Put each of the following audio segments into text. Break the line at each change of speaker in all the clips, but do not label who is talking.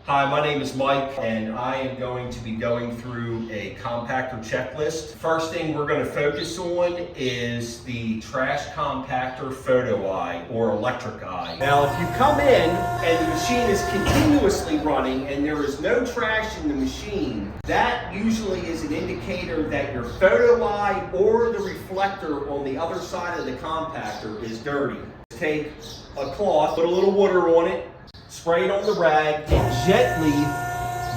Hi, my name is Mike, and I am going to be going through a compactor checklist. First thing we're going to focus on is the trash compactor photo eye or electric eye. Now, if you come in and the machine is continuously running and there is no trash in the machine, that usually is an indicator that your photo eye or the reflector on the other side of the compactor is dirty. Take a cloth, put a little water on it, spray it on the rag, and gently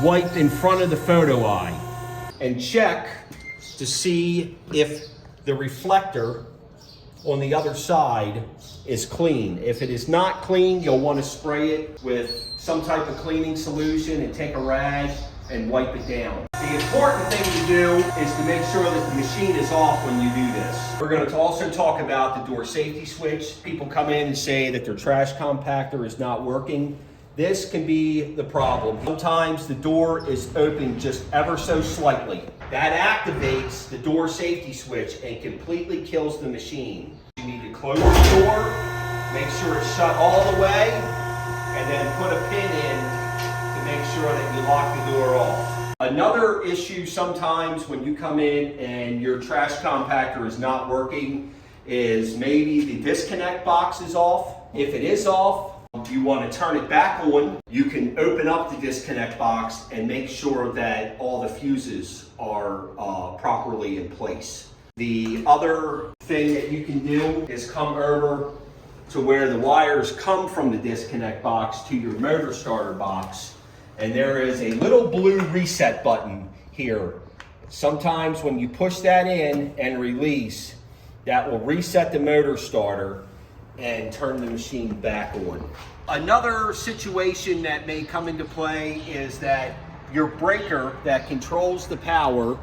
wipe in front of the photo eye and check to see if the reflector on the other side is clean. If it is not clean, you'll want to spray it with some type of cleaning solution and take a rag and wipe it down. The important thing to do is to make sure that the machine is off when you do this. We're going to also talk about the door safety switch. People come in and say that their trash compactor is not working. This can be the problem. Sometimes the door is open just ever so slightly. That activates the door safety switch and completely kills the machine. You need to close the door, make sure it's shut all the way, and then put a pin in to make sure that you lock the door off. Another issue sometimes when you come in and your trash compactor is not working is maybe the disconnect box is off. If it is off, you want to turn it back on. You can open up the disconnect box and make sure that all the fuses are properly in place. The other thing that you can do is come over to where the wires come from the disconnect box to your motor starter box, and there is a little blue reset button here. Sometimes when you push that in and release, that will reset the motor starter and turn the machine back on. Another situation that may come into play is that your breaker that controls the power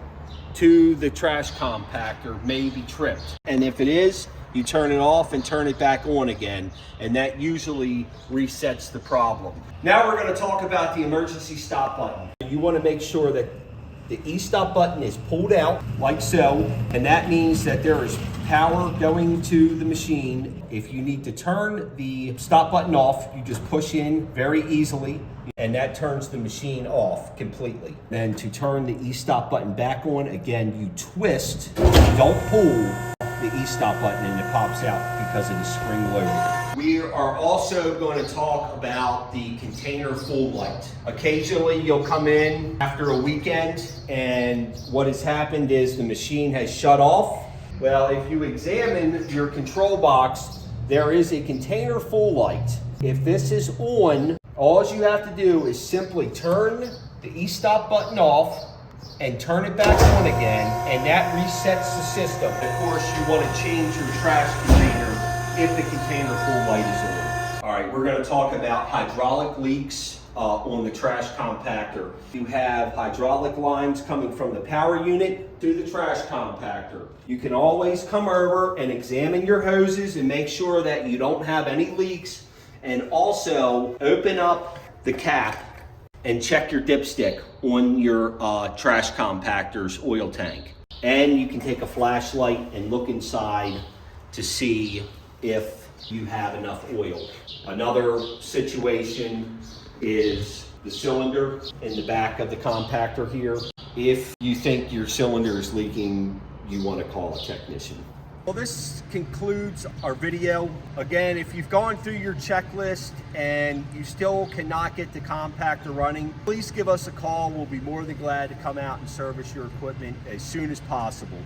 to the trash compactor may be tripped. And if it is, you turn it off and turn it back on again, and that usually resets the problem. Now we're going to talk about the emergency stop button. You want to make sure that the e-stop button is pulled out like so, and that means that there is power going to the machine. If you need to turn the stop button off, you just push in very easily, and that turns the machine off completely. Then to turn the e-stop button back on, again, you twist, don't pull the e-stop button, and it pops out because it is spring loaded. We are also going to talk about the container full light. Occasionally you'll come in after a weekend and what has happened is the machine has shut off. Well, if you examine your control box, there is a container full light. If this is on, all you have to do is simply turn the e-stop button off and turn it back on again, and that resets the system. Of course, you want to change your trash container if the container full light is on. All right, we're going to talk about hydraulic leaks on the trash compactor. You have hydraulic lines coming from the power unit to the trash compactor. You can always come over and examine your hoses and make sure that you don't have any leaks, and also open up the cap and check your dipstick on your trash compactor's oil tank. And you can take a flashlight and look inside to see if you have enough oil. Another situation is the cylinder in the back of the compactor here. If you think your cylinder is leaking, you want to call a technician. Well, this concludes our video. Again, if you've gone through your checklist and you still cannot get the compactor running, please give us a call. We'll be more than glad to come out and service your equipment as soon as possible.